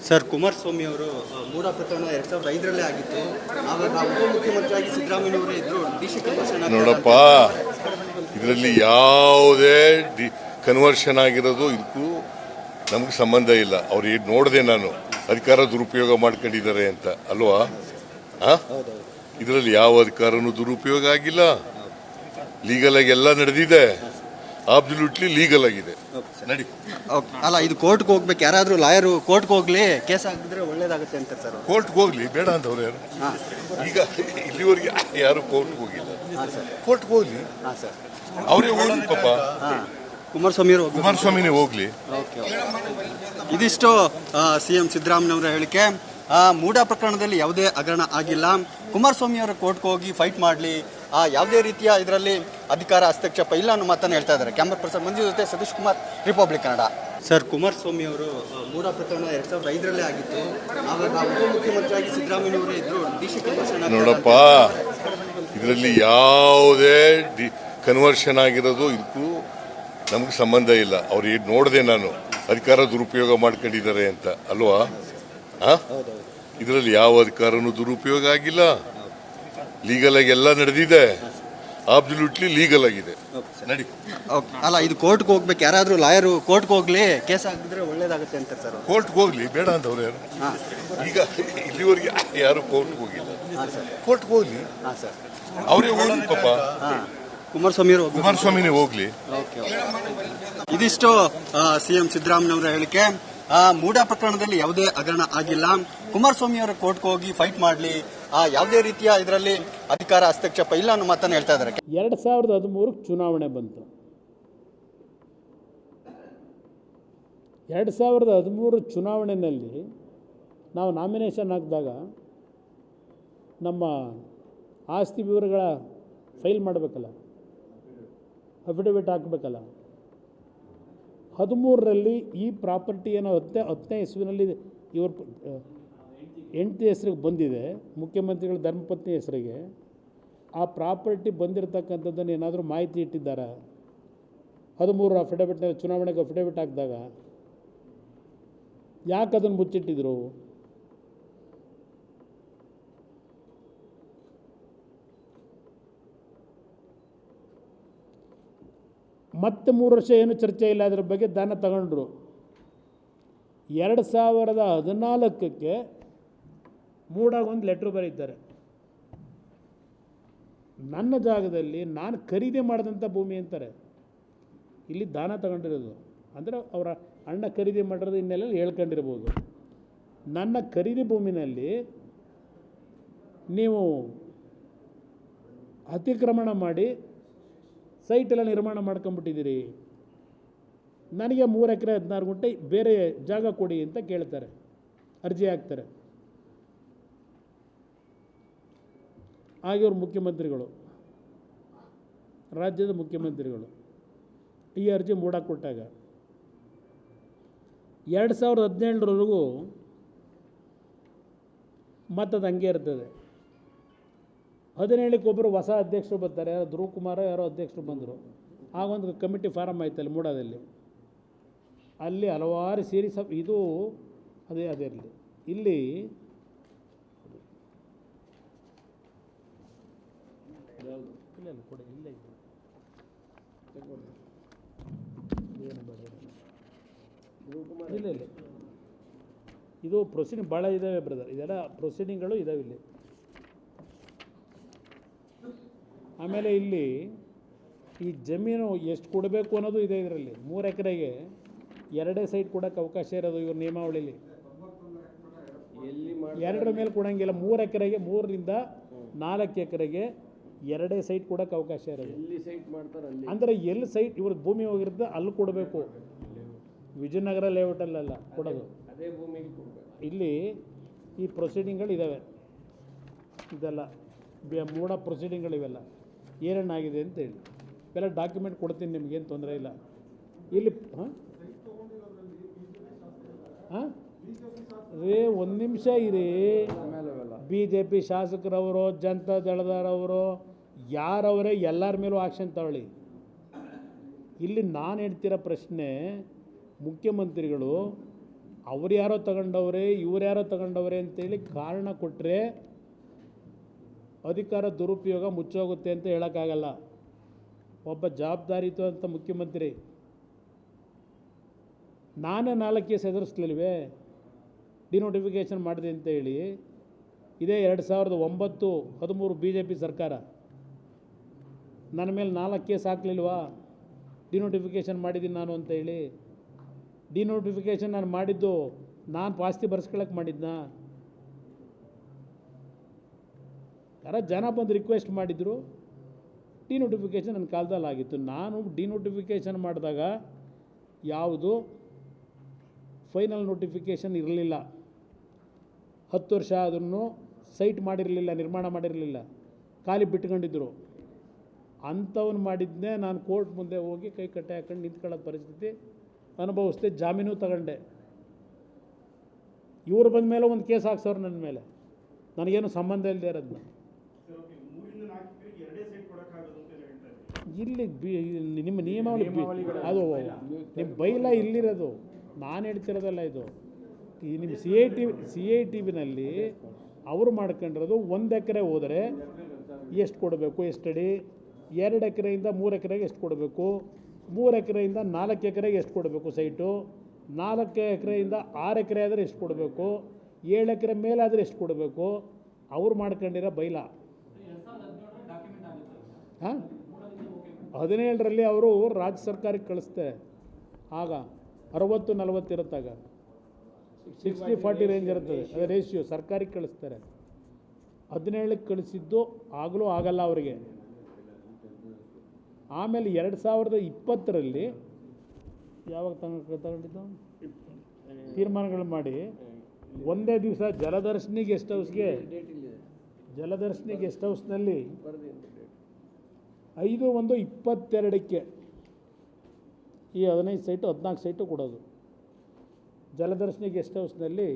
Sir, Kumaraswamy ಅವರು ಮೂಡ ಪ್ರಕರಣ 2005ರಲ್ಲೇ ಆಗಿತ್ತು. ಆವಾಗ ಉಪಮುಖ್ಯಮಂತ್ರಿಯಾಗಿ ಸಿದ್ದರಾಮಯ್ಯನವರೇ ಇದ್ರು. ಡಿಸಿ ಕನ್ವರ್ಷನ್ ನೋಡಪ್ಪ, ಇದರಲ್ಲಿ ಯಾವುದೇ ಕನ್ವರ್ಷನ್ ಆಗಿರೋದು ಇದಕ್ಕೂ ನಮ್ಗೆ ಸಂಬಂಧ ಇಲ್ಲ. ಅವ್ರು ನೋಡಿದೆ ನಾನು ಅಧಿಕಾರ ದುರುಪಯೋಗ ಮಾಡ್ಕೊಂಡಿದ್ದಾರೆ ಅಂತ ಅಲ್ವಾ? ಇದರಲ್ಲಿ ಯಾವ ಅಧಿಕಾರನೂ ದುರುಪಯೋಗ ಆಗಿಲ್ಲ. ಲೀಗಲ್ ಆಗಿ ಎಲ್ಲ ನಡೆದಿದೆ. ಅಬ್ಸಲ್ಯೂಟ್ಲಿ ಲೀಗಲ್ ಆಗಿದೆ. ನಡಿ. ಅಲ್ಲ, ಇದು ಕೋರ್ಟ್ಗೆ ಹೋಗ್ಬೇಕು. ಯಾರಾದ್ರೂ ಲಾಯರು ಕೋರ್ಟ್ಗೆ ಹೋಗ್ಲಿ, ಕೇಸ್ ಆಗಿದ್ರೆ ಒಳ್ಳೇದಾಗುತ್ತೆ ಅಂತ ಸರ್. ಕೋರ್ಟ್ಗೆ ಹೋಗ್ಲಿ ಬೇಡ ಅಂತವ್ರು ಯಾರು? ಈಗ ಇಲ್ಲಿವರೆಗೆ ಯಾರು ಕೋರ್ಟ್ಗೆ ಹೋಗಿಲ್ಲ. ಕೋರ್ಟ್ಗೆ ಹೋಗ್ಲಿ, ಅವರೇ ಹೋಗ್ಲಿ ಪಾಪ. ಕುಮಾರಸ್ವಾಮಿನೇ ಹೋಗ್ಲಿ. ಇದಿಷ್ಟು ಸಿಎಂ ಸಿದ್ದರಾಮಯ್ಯನವರ ಹೇಳಿಕೆ. ಮೂಡ ಪ್ರಕರಣದಲ್ಲಿ ಯಾವುದೇ ಹಗರಣ ಆಗಿಲ್ಲ. ಕುಮಾರಸ್ವಾಮಿ ಅವರ ಕೋರ್ಟ್ಗೆ ಹೋಗಿ ಫೈಟ್ ಮಾಡಲಿ, ಯಾವುದೇ ರೀತಿಯ ಇದರಲ್ಲಿ ಅಧಿಕಾರ ಹಸ್ತಕ್ಷೇಪ ಇಲ್ಲ ಅನ್ನೋ ಮಾತನ್ನು ಹೇಳ್ತಾ ಇದ್ದಾರೆ. ಕ್ಯಾಮರಾ ಪರ್ಸನ್ ಮಂಜು ಜೊತೆ ಸತೀಶ್ ಕುಮಾರ್, ರಿಪಬ್ಲಿಕ್ ಕನ್ನಡ. ಸರ್, ಕುಮಾರಸ್ವಾಮಿ ಅವರು ಮೂಡ ಪ್ರಕರಣ 2005ರಲ್ಲೇ ಆಗಿತ್ತು. ಆವಾಗ ಉಪಮುಖ್ಯಮಂತ್ರಿಯಾಗಿ ಸಿದ್ದರಾಮಯ್ಯನವರೇ ಇದ್ರು. ಡಿಸಿ ಕನ್ವರ್ಷನ್ ನೋಡಪ್ಪ, ಇದರಲ್ಲಿ ಯಾವುದೇ ಕನ್ವರ್ಷನ್ ಆಗಿರೋದು ಇದಕ್ಕೂ ನಮ್ಗೆ ಸಂಬಂಧ ಇಲ್ಲ. ಅವ್ರು ನೋಡಿದೆ ನಾನು ಅಧಿಕಾರ ದುರುಪಯೋಗ ಮಾಡ್ಕೊಂಡಿದ್ದಾರೆ ಅಂತ ಅಲ್ವಾ? ಇದರಲ್ಲಿ ಯಾವ ಅಧಿಕಾರನೂ ದುರುಪಯೋಗ ಆಗಿಲ್ಲ. ಲೀಗಲ್ ಆಗಿ ಎಲ್ಲ ನಡೆದಿದೆ. ಅಬ್ಸಲ್ಯೂಟ್ಲಿ ಲೀಗಲ್ ಆಗಿದೆ. ನಡಿ. ಅಲ್ಲ, ಇದು ಕೋರ್ಟ್ಗೆ ಹೋಗ್ಬೇಕು. ಯಾರಾದ್ರೂ ಲಾಯರು ಕೋರ್ಟ್ಗೆ ಹೋಗ್ಲಿ, ಕೇಸ್ ಆಗಿದ್ರೆ ಒಳ್ಳೇದಾಗುತ್ತೆ ಅಂತ ಸರ್. ಕೋರ್ಟ್ಗೆ ಹೋಗ್ಲಿ ಬೇಡ ಅಂತವ್ರು ಯಾರು? ಈಗ ಇಲ್ಲಿವರೆಗೆ ಯಾರು ಕೋರ್ಟ್ಗೆ ಹೋಗಿಲ್ಲ. ಕೋರ್ಟ್ಗೆ ಹೋಗ್ಲಿ, ಅವರೇ ಹೋಗ್ಲಿ ಪಾಪ. ಕುಮಾರಸ್ವಾಮಿನೇ ಹೋಗ್ಲಿ. ಇದಿಷ್ಟು ಸಿಎಂ ಸಿದ್ದರಾಮಯ್ಯನವರ ಹೇಳಿಕೆ. ಮೂಡ ಪ್ರಕರಣದಲ್ಲಿ ಯಾವುದೇ ಹಗರಣ ಆಗಿಲ್ಲ. ಕುಮಾರಸ್ವಾಮಿ ಅವರ ಕೋರ್ಟ್ಗೆ ಹೋಗಿ ಫೈಟ್ ಮಾಡಲಿ, ಯಾವುದೇ ರೀತಿಯ ಇದರಲ್ಲಿ ಅಧಿಕಾರ ಹಸ್ತಕ್ಷೇಪ ಇಲ್ಲ ಅನ್ನೋ ಮಾತನ್ನು ಹೇಳ್ತಾ ಇದ್ದಾರೆ. 2013 ಚುನಾವಣೆ ಬಂತು. 2013 ಚುನಾವಣೆಯಲ್ಲಿ ನಾವು ನಾಮಿನೇಷನ್ ಹಾಕಿದಾಗ ನಮ್ಮ ಆಸ್ತಿ ವಿವರಗಳ ಫೈಲ್ ಮಾಡಬೇಕಲ್ಲ, ಅಫಿಡವಿಟ್ ಹಾಕಬೇಕಲ್ಲ. 13ರಲ್ಲಿ ಈ ಪ್ರಾಪರ್ಟಿಯನ್ನು 10ನೇ ಇಸ್ವಿನಲ್ಲಿ ಇವ್ರ ಹೆಂಡತಿ ಹೆಸರಿಗೆ ಬಂದಿದೆ, ಮುಖ್ಯಮಂತ್ರಿಗಳ ಧರ್ಮಪತ್ನಿ ಹೆಸರಿಗೆ. ಆ ಪ್ರಾಪರ್ಟಿ ಬಂದಿರತಕ್ಕಂಥದ್ದನ್ನು ಏನಾದರೂ ಮಾಹಿತಿ ಇಟ್ಟಿದ್ದಾರೆ? 13 ಅಫಿಡವಿಟ್ನಲ್ಲಿ ಚುನಾವಣೆಗೆ ಅಫಿಡವಿಟ್ ಹಾಕಿದಾಗ ಯಾಕೆ ಅದನ್ನು ಮುಚ್ಚಿಟ್ಟಿದ್ರು? ಮತ್ತೆ 3 ವರ್ಷ ಏನು ಚರ್ಚೆ ಇಲ್ಲ ಅದರ ಬಗ್ಗೆ. ದಾನ ತಗೊಂಡ್ರು. 2014ಕ್ಕೆ ಮೂಡಾಗ ಒಂದು ಲೆಟ್ರ್ ಬರೀತಾರೆ, ನನ್ನ ಜಾಗದಲ್ಲಿ ನಾನು ಖರೀದಿ ಮಾಡಿದಂಥ ಭೂಮಿ ಅಂತಾರೆ. ಇಲ್ಲಿ ದಾನ ತಗೊಂಡಿರೋದು ಅಂದರೆ ಅವರ ಅಣ್ಣ ಖರೀದಿ ಮಾಡಿರೋದು ಇನ್ನೆಲ್ಲ ಹೇಳ್ಕೊಂಡಿರ್ಬೋದು. ನನ್ನ ಖರೀದಿ ಭೂಮಿನಲ್ಲಿ ನೀವು ಅತಿಕ್ರಮಣ ಮಾಡಿ ಸೈಟೆಲ್ಲ ನಿರ್ಮಾಣ ಮಾಡ್ಕೊಂಬಿಟ್ಟಿದ್ದೀರಿ, ನನಗೆ 3 ಎಕರೆ 16 ಗುಂಟೆ ಬೇರೆ ಜಾಗ ಕೊಡಿ ಅಂತ ಕೇಳ್ತಾರೆ, ಅರ್ಜಿ ಹಾಕ್ತಾರೆ. ಆಗಿವ್ರು ಮುಖ್ಯಮಂತ್ರಿಗಳು, ರಾಜ್ಯದ ಮುಖ್ಯಮಂತ್ರಿಗಳು ಈ ಅರ್ಜಿ ಮೂಡಕ್ಕೆ ಕೊಟ್ಟಾಗ 2017ರವರೆಗೂ ಮತ್ತದು ಹಂಗೆ ಇರ್ತದೆ. 17ಕ್ಕೆ ಒಬ್ಬರು ಹೊಸ ಅಧ್ಯಕ್ಷರು ಬರ್ತಾರೆ, ಯಾರೋ ಧ್ರುವ ಕುಮಾರ ಯಾರೋ ಅಧ್ಯಕ್ಷರು ಬಂದರು. ಆಗೊಂದು ಕಮಿಟಿ ಫಾರಮ್ ಆಯ್ತಲ್ಲಿ ಮೂಡಾದಲ್ಲಿ. ಅಲ್ಲಿ ಹಲವಾರು ಸೀರೀಸ್ ಆಫ್ ಇದು ಅದೇ ಇರಲಿ. ಇಲ್ಲಿ ಇಲ್ಲ ಕೊಡಿ, ಇಲ್ಲ ಇಲ್ಲ ಇಲ್ಲ, ಇದು ಪ್ರೊಸೀಡಿಂಗ್ ಭಾಳ ಇದ್ದಾವೆ ಬ್ರದರ್, ಇದೆಲ್ಲ ಪ್ರೊಸೀಡಿಂಗ್ಗಳು ಇದ್ದಾವೆ ಇಲ್ಲಿ. ಆಮೇಲೆ ಇಲ್ಲಿ ಈ ಜಮೀನು ಎಷ್ಟು ಕೊಡಬೇಕು ಅನ್ನೋದು ಇದೆ ಇದರಲ್ಲಿ. 3 ಎಕರೆಗೆ 2 ಸೈಟ್ ಕೊಡೋಕ್ಕೆ ಅವಕಾಶ ಇರೋದು ಇವ್ರ ನಿಯಮಾವಳಿಲಿ. 2 ಮೇಲೆ ಕೊಡೋಂಗಿಲ್ಲ. 3 ಎಕರೆಗೆ, 3ರಿಂದ 4 ಎಕರೆಗೆ 2 ಸೈಟ್ ಕೊಡೋಕ್ಕೆ ಅವಕಾಶ ಇರೋದು. ಅಂದರೆ ಎಲ್ಲಿ ಸೈಟ್ ಇವ್ರ ಭೂಮಿ ಹೋಗಿರುತ್ತೆ ಅಲ್ಲಿ ಕೊಡಬೇಕು. ವಿಜಯನಗರ ಲೇಔಟಲ್ಲೆಲ್ಲ ಕೊಡೋದು. ಇಲ್ಲಿ ಈ ಪ್ರೊಸೀಡಿಂಗ್ಗಳು ಇದ್ದಾವೆ. ಇದೆಲ್ಲ ಮೂಡ ಪ್ರೊಸೀಡಿಂಗ್ಗಳಿವೆಲ್ಲ ಏನೇನಾಗಿದೆ ಅಂತೇಳಿ ಎಲ್ಲ ಡಾಕ್ಯುಮೆಂಟ್ ಕೊಡ್ತೀನಿ, ನಿಮಗೇನು ತೊಂದರೆ ಇಲ್ಲ. ಇಲ್ಲಿ ಒಂದು ನಿಮಿಷ ಇರಿ. BJP ಶಾಸಕರವರು, ಜನತಾ ದಳದವರು, ಯಾರವರೇ ಎಲ್ಲರ ಮೇಲೂ ಆಕ್ಷನ್ ತಗೊಳ್ಳಿ. ಇಲ್ಲಿ ನಾನು ಹೇಳ್ತಿರೋ ಪ್ರಶ್ನೆ, ಮುಖ್ಯಮಂತ್ರಿಗಳು ಅವ್ರು ಯಾರೋ ತಗೊಂಡವ್ರೆ ಇವ್ರು ಯಾರೋ ತಗೊಂಡವ್ರೆ ಅಂತೇಳಿ ಕಾರಣ ಕೊಟ್ಟರೆ ಅಧಿಕಾರ ದುರುಪಯೋಗ ಮುಚ್ಚೋಗುತ್ತೆ ಅಂತ ಹೇಳೋಕ್ಕಾಗಲ್ಲ. ಒಬ್ಬ ಜವಾಬ್ದಾರಿಯುತ ಮುಖ್ಯಮಂತ್ರಿ ನಾನೇ 4 ಕೇಸ್ ಎದುರಿಸ್ಲಿಲ್ವೇ ಡಿನೋಟಿಫಿಕೇಷನ್ ಮಾಡಿದೆ ಅಂತ ಹೇಳಿ. ಇದೇ 2009-13 BJP ಸರ್ಕಾರ ನನ್ನ ಮೇಲೆ 4 ಕೇಸ್ ಹಾಕಲಿಲ್ವಾ ಡಿನೋಟಿಫಿಕೇಷನ್ ಮಾಡಿದ್ದೀನಿ ನಾನು ಅಂತ ಹೇಳಿ. ಡಿನೋಟಿಫಿಕೇಷನ್ ನಾನು ಮಾಡಿದ್ದು ನಾನು ಪಾಸ್ತಿ ಬರ್ಸ್ಕೊಳಕ್ಕೆ ಮಾಡಿದ್ನಾ? ಯಾರ ಜನ ಬಂದು ರಿಕ್ವೆಸ್ಟ್ ಮಾಡಿದರು, ಡಿನೋಟಿಫಿಕೇಷನ್ ನನ್ನ ಕಾಲದಲ್ಲಿ ಆಗಿತ್ತು. ನಾನು ಡಿನೋಟಿಫಿಕೇಷನ್ ಮಾಡಿದಾಗ ಯಾವುದು ಫೈನಲ್ ನೋಟಿಫಿಕೇಷನ್ ಇರಲಿಲ್ಲ. 10 ವರ್ಷ ಆದ್ರೂ ಸೈಟ್ ಮಾಡಿರಲಿಲ್ಲ, ನಿರ್ಮಾಣ ಮಾಡಿರಲಿಲ್ಲ, ಖಾಲಿ ಬಿಟ್ಕೊಂಡಿದ್ದರು. ಅಂಥವನು ಮಾಡಿದ್ನೇ ನಾನು ಕೋರ್ಟ್ ಮುಂದೆ ಹೋಗಿ ಕೈ ಕಟ್ಟೆ ಹಾಕೊಂಡು ನಿಂತ್ಕೊಳ್ಳೋದು ಪರಿಸ್ಥಿತಿ ಅನುಭವಿಸ್ದೆ. ಜಾಮೀನು ತಗೊಂಡೆ. ಇವರು ಬಂದ ಮೇಲೆ ಒಂದು ಕೇಸ್ ಹಾಕ್ಸೋರು ನನ್ನ ಮೇಲೆ, ನನಗೇನು ಸಂಬಂಧ ಇಲ್ಲದೆ ಇರೋದನ್ನ. ಇಲ್ಲಿ ನಿಮ್ಮ ನಿಯಮಾವಳಿ ಅದು ನಿಮ್ಮ ಬೈಲ ಇಲ್ಲಿರೋದು, ನಾನು ಹೇಳ್ತಿರೋದಲ್ಲ ಇದು. ಈ ನಿಮ್ಮ CITV ಅವರು ಮಾಡ್ಕೊಂಡಿರೋದು 1 ಎಕರೆ ಹೋದರೆ ಎಷ್ಟು ಕೊಡಬೇಕು, ಎಷ್ಟು ಅಡಿ, 2 ಎಕರೆಯಿಂದ 3 ಎಕರೆಗೆ ಎಷ್ಟು ಕೊಡಬೇಕು, 3 ಎಕರೆಯಿಂದ 4 ಎಕರೆಗೆ ಎಷ್ಟು ಕೊಡಬೇಕು ಸೈಟು, 4 ಎಕರೆಯಿಂದ 6 ಎಕರೆ ಆದರೆ ಎಷ್ಟು ಕೊಡಬೇಕು, 7 ಎಕರೆ ಮೇಲಾದರೆ ಎಷ್ಟು ಕೊಡಬೇಕು, ಅವ್ರು ಮಾಡ್ಕೊಂಡಿರೋ ಬೈಲ. ಹಾಂ, 17ರಲ್ಲಿ ಅವರು ರಾಜ್ಯ ಸರ್ಕಾರಕ್ಕೆ ಕಳಿಸ್ತಾರೆ. ಆಗ 60-40 ಇರುತ್ತಾಗ 60-40 ರೇಂಜ್ ಇರ್ತದೆ, ಅದೇ ರೇಷಿಯೋ ಸರ್ಕಾರಕ್ಕೆ ಕಳಿಸ್ತಾರೆ. 17ಕ್ಕೆ ಕಳಿಸಿದ್ದು ಆಗಲೂ ಆಗಲ್ಲ ಅವರಿಗೆ. ಆಮೇಲೆ 2020ರಲ್ಲಿ ಯಾವಾಗ ತಗೊಂಡಿದ್ದು ತೀರ್ಮಾನಗಳು ಮಾಡಿ ಒಂದೇ ದಿವಸ ಜಲದರ್ಶಿನಿ ಗೆಸ್ಟ್ ಹೌಸ್ನಲ್ಲಿ 5/1/22ಕ್ಕೆ ಈ 15 ಸೈಟು 14 ಸೈಟು ಕೊಡೋದು. ಜಲದರ್ಶಿನಿ ಗೆಸ್ಟ್ ಹೌಸ್ನಲ್ಲಿ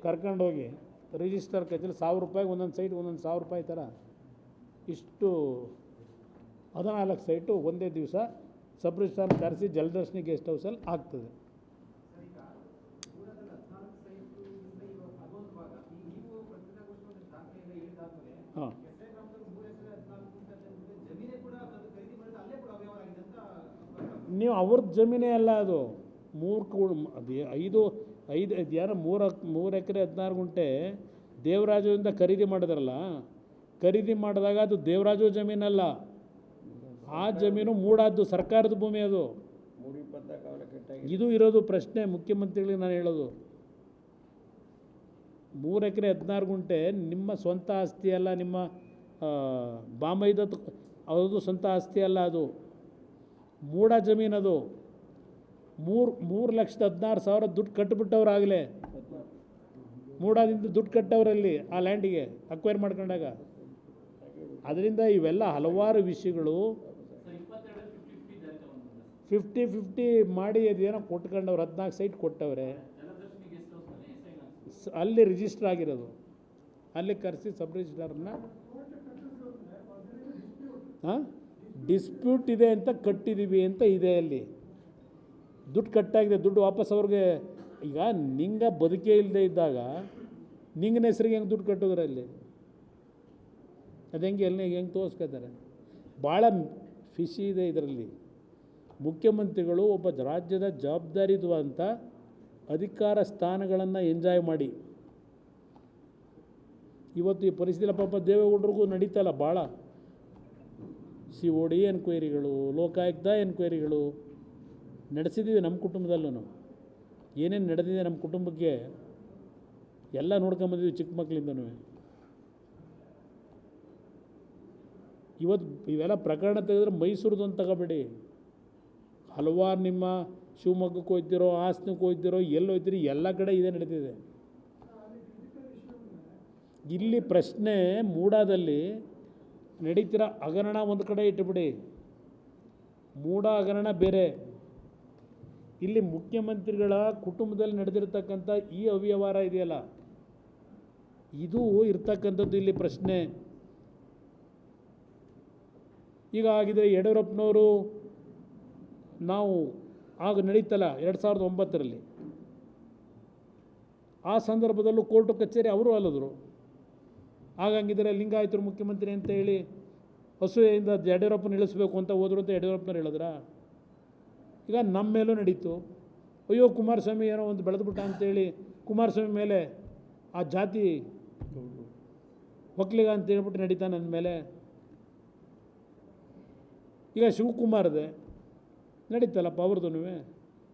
ಕರ್ಕೊಂಡೋಗಿ ರಿಜಿಸ್ಟರ್ ಕಚೇರಿ 1000 ರೂಪಾಯಿಗೆ ಒಂದೊಂದು ಸೈಟ್ 1000 ರೂಪಾಯಿ ಥರ ಇಷ್ಟು 14 ಸೈಟು ಒಂದೇ ದಿವಸ ಸಬ್ ರಿಜಿಸ್ಟ್ರಾರ್ ಕರೆಸಿ ಜಲದರ್ಶಿನಿ ಗೆಸ್ಟ್ ಹೌಸಲ್ಲಿ ಆಗ್ತದೆ. ಹಾಂ, ನೀವು ಅವ್ರದ್ದು ಜಮೀನೇ ಅಲ್ಲ ಅದು. 5 ಯಾರೋ 3 ಎಕರೆ 16 ಗುಂಟೆ ದೇವರಾಜುವಿಂದ ಖರೀದಿ ಮಾಡಿದ್ರಲ್ಲ, ಖರೀದಿ ಮಾಡಿದಾಗ ಅದು ದೇವರಾಜು ಜಮೀನಲ್ಲ, ಆ ಜಮೀನು ಮೂಡಾದ್ದು ಸರ್ಕಾರದ ಭೂಮಿ. ಅದು ಇದು ಇರೋದು ಪ್ರಶ್ನೆ ಮುಖ್ಯಮಂತ್ರಿಗಳಿಗೆ ನಾನು ಹೇಳೋದು. 3 ಎಕರೆ 16 ಗುಂಟೆ ನಿಮ್ಮ ಸ್ವಂತ ಆಸ್ತಿ ಅಲ್ಲ, ನಿಮ್ಮ ಬಾಂಬೈದ ಅದು ಸ್ವಂತ ಆಸ್ತಿ ಅಲ್ಲ, ಅದು ಮೂಡ ಜಮೀನದು. 3,16,000 ದುಡ್ಡು ಕಟ್ಟಿಬಿಟ್ಟವ್ರು ಆಗಲೇ. ಮೂಡಾದಿಂದ ದುಡ್ಡು ಕಟ್ಟವ್ರಲ್ಲಿ ಆ ಲ್ಯಾಂಡಿಗೆ ಅಕ್ವೈರ್ ಮಾಡ್ಕೊಂಡಾಗ. ಅದರಿಂದ ಇವೆಲ್ಲ ಹಲವಾರು ವಿಷಯಗಳು 50-50 ಮಾಡಿ ಅದೇನೋ ಕೊಟ್ಕೊಂಡವ್ರು. 14 ಸೈಟ್ ಕೊಟ್ಟವ್ರೆ, ಅಲ್ಲಿ ರಿಜಿಸ್ಟರ್ ಆಗಿರೋದು. ಅಲ್ಲಿ ಕರೆಸಿ ಸಬ್ ರಿಜಿಸ್ಟ್ರಾರ್ನ ಡಿಸ್ಪ್ಯೂಟ್ ಇದೆ ಅಂತ ಕಟ್ಟಿದ್ದೀವಿ ಅಂತ ಇದೆ. ಅಲ್ಲಿ ದುಡ್ಡು ಕಟ್ಟಾಗಿದೆ, ದುಡ್ಡು ವಾಪಸ್ ಅವ್ರಿಗೆ. ಈಗ ನಿಂಗೆ ಬದುಕೇ ಇಲ್ಲದೆ ಇದ್ದಾಗ ನಿಂಗನ ಹೆಸ್ರಿಗೆ ಹೆಂಗೆ ದುಡ್ಡು ಕಟ್ಟಿದ್ರೆ ಅಲ್ಲಿ ಅದು ಹೆಂಗೆ ತೋರಿಸ್ಕೊತಾರೆ? ಭಾಳ ಫಿಶಿ ಇದೆ ಇದರಲ್ಲಿ. ಮುಖ್ಯಮಂತ್ರಿಗಳು ಒಬ್ಬ ರಾಜ್ಯದ ಜವಾಬ್ದಾರಿಯುತ ಅಧಿಕಾರ ಸ್ಥಾನಗಳನ್ನು ಎಂಜಾಯ್ ಮಾಡಿ ಇವತ್ತು ಈ ಪರಿಸ್ಥಿತಿ ಪಾಪ ದೇವೇಗೌಡರಿಗೂ ನಡೀತಲ್ಲ. ಭಾಳ COD ಎನ್ಕ್ವೈರಿಗಳು, ಲೋಕಾಯುಕ್ತ ಎನ್ಕ್ವೈರಿಗಳು ನಡೆಸಿದ್ದೀವಿ. ನಮ್ಮ ಕುಟುಂಬದಲ್ಲೂ ಏನೇನು ನಡೆದಿದೆ ನಮ್ಮ ಕುಟುಂಬಕ್ಕೆ ಎಲ್ಲ ನೋಡ್ಕೊಂಬಂದಿದ್ವಿ ಚಿಕ್ಕ ಮಕ್ಕಳಿಂದನೂ. ಇವತ್ತು ಇವೆಲ್ಲ ಪ್ರಕರಣ ತೆಗೆದ್ರೆ ಮೈಸೂರದು ಅಂತ ತಗೋಬೇಡಿ. ಹಲವಾರು ನಿಮ್ಮ ಶಿವಮೊಗ್ಗಕ್ಕೆ ಹೋಗ್ತಿರೋ, ಹಾಸನಕ್ಕೆ ಹೋಗ್ತಿರೋ, ಎಲ್ಲಿ ಹೋಗ್ತಿರೋ ಎಲ್ಲ ಕಡೆ ಇದೇ ನಡೀತಿದೆ. ಇಲ್ಲಿ ಪ್ರಶ್ನೆ ಮೂಡಾದಲ್ಲಿ ನಡೀತಿರೋ ಹಗರಣ ಒಂದು ಕಡೆ ಇಟ್ಟುಬಿಡಿ, ಮೂಡ ಹಗರಣ ಬೇರೆ. ಇಲ್ಲಿ ಮುಖ್ಯಮಂತ್ರಿಗಳ ಕುಟುಂಬದಲ್ಲಿ ನಡೆದಿರ್ತಕ್ಕಂಥ ಈ ಅವ್ಯವಹಾರ ಇದೆಯಲ್ಲ, ಇದು ಇರ್ತಕ್ಕಂಥದ್ದು ಇಲ್ಲಿ ಪ್ರಶ್ನೆ. ಈಗ ಆಗಿದೆ ಯಡಿಯೂರಪ್ಪನವರು, ನಾವು ಆಗ ನಡೀತಲ್ಲ 2009ರಲ್ಲಿ ಆ ಸಂದರ್ಭದಲ್ಲೂ ಕೋರ್ಟು ಕಚೇರಿ ಅವರು ಅಲ್ಲದ್ರು. ಹಾಗಂಗಿದ್ರೆ ಲಿಂಗಾಯತರು ಮುಖ್ಯಮಂತ್ರಿ ಅಂತ ಹೇಳಿ ಹಸುವೆಯಿಂದ ಯಡಿಯೂರಪ್ಪನ ಇಳಿಸ್ಬೇಕು ಅಂತ ಹೋದ್ರು ಅಂತ ಯಡಿಯೂರಪ್ಪನವ್ರು ಹೇಳಿದ್ರ? ಈಗ ನಮ್ಮ ಮೇಲೂ ನಡೀತು. ಅಯ್ಯೋ ಕುಮಾರಸ್ವಾಮಿ ಏನೋ ಒಂದು ಬೆಳೆದ್ಬಿಟ್ಟ ಅಂತೇಳಿ ಕುಮಾರಸ್ವಾಮಿ ಮೇಲೆ ಆ ಜಾತಿ ಒಕ್ಕಲಿಗ ಅಂತ ಹೇಳ್ಬಿಟ್ಟು ನಡೀತಾ ನನ್ನ ಮೇಲೆ. ಈಗ ಶಿವಕುಮಾರ್ದೆ ನಡೀತಲ್ಲಪ್ಪ ಅವ್ರದ್ದು,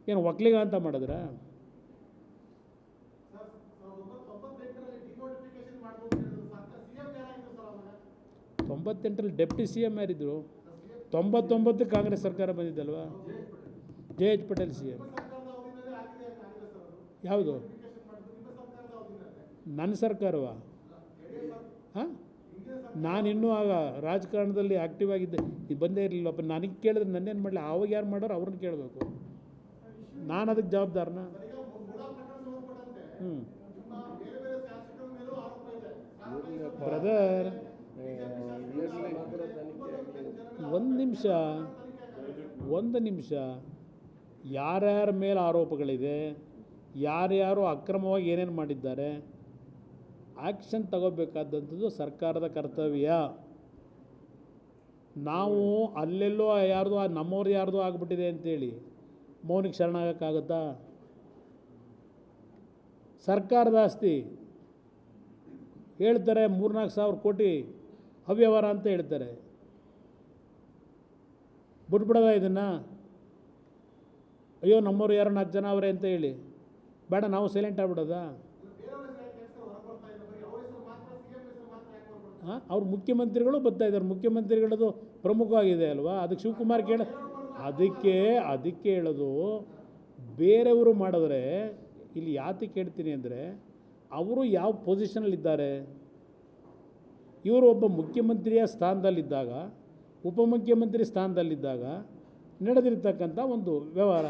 ಏನು ಒಕ್ಕಲಿಗ ಅಂತ ಮಾಡಿದ್ರ? 98ರಲ್ಲಿ ಡೆಪ್ಟಿ ಸಿ ಎಮ್ ಯಾರಿದ್ರು? 99 ಕಾಂಗ್ರೆಸ್ ಸರ್ಕಾರ ಬಂದಿದ್ದಲ್ವಾ? JH Patel C M. ಯಾವುದು ನನ್ನ ಸರ್ಕಾರವಾ? ಹಾಂ, ನಾನಿನ್ನೂ ಆಗ ರಾಜಕಾರಣದಲ್ಲಿ ಆ್ಯಕ್ಟಿವ್ ಆಗಿದ್ದೆ, ಇದು ಬಂದೇ ಇರಲಿಲ್ಲಪ್ಪ. ನನಗೆ ಕೇಳಿದ್ರೆ ನನ್ನೇನು ಮಾಡಲಿ? ಆವಾಗ ಯಾರು ಮಾಡೋರು ಅವ್ರನ್ನ ಕೇಳಬೇಕು, ನಾನು ಅದಕ್ಕೆ ಜವಾಬ್ದಾರನ? ಬ್ರದರ್, ಒಂದು ನಿಮಿಷ. ಯಾರ್ಯಾರ ಮೇಲೆ ಆರೋಪಗಳಿದೆ, ಯಾರ್ಯಾರು ಅಕ್ರಮವಾಗಿ ಏನೇನು ಮಾಡಿದ್ದಾರೆ, ಆ್ಯಕ್ಷನ್ ತಗೋಬೇಕಾದಂಥದ್ದು ಸರ್ಕಾರದ ಕರ್ತವ್ಯ. ನಾವು ಅಲ್ಲೆಲ್ಲೋ ಯಾರ್ದು ನಮ್ಮವ್ರು ಯಾರ್ದು ಆಗಿಬಿಟ್ಟಿದೆ ಅಂತೇಳಿ ಮೌನಿಗೆ ಶರಣಾಗೋಕ್ಕಾಗುತ್ತಾ? ಸರ್ಕಾರದ ಆಸ್ತಿ ಹೇಳ್ತಾರೆ, 3-4 ಸಾವಿರ ಕೋಟಿ ಅವ್ಯವಹಾರ ಅಂತ ಹೇಳ್ತಾರೆ. ಬಿಟ್ಬಿಡೋದ ಇದನ್ನು? ಅಯ್ಯೋ ನಮ್ಮವ್ರು ಯಾರೋ 4 ಜನ ಅವರೇ ಅಂತ ಹೇಳಿ ಬೇಡ, ನಾವು ಸೈಲೆಂಟ್ ಆಗ್ಬಿಡೋದಾ? ಹಾಂ, ಅವ್ರು ಮುಖ್ಯಮಂತ್ರಿಗಳು ಬರ್ತಾಯಿದ್ದಾರೆ, ಮುಖ್ಯಮಂತ್ರಿಗಳದು ಪ್ರಮುಖವಾಗಿದೆ ಅಲ್ವಾ? ಅದಕ್ಕೆ ಶಿವಕುಮಾರ್ ಅದಕ್ಕೆ ಹೇಳೋದು, ಬೇರೆಯವರು ಮಾಡಿದ್ರೆ ಇಲ್ಲಿ ಯಾತಕ್ಕೆ ಹೇಳ್ತೀನಿ ಅಂದರೆ, ಅವರು ಯಾವ ಪೊಸಿಷನಲ್ಲಿದ್ದಾರೆ. ಇವರು ಒಬ್ಬ ಮುಖ್ಯಮಂತ್ರಿಯ ಸ್ಥಾನದಲ್ಲಿದ್ದಾಗ, ಉಪಮುಖ್ಯಮಂತ್ರಿ ಸ್ಥಾನದಲ್ಲಿದ್ದಾಗ ನಡೆದಿರ್ತಕ್ಕಂಥ ಒಂದು ವ್ಯವಹಾರ.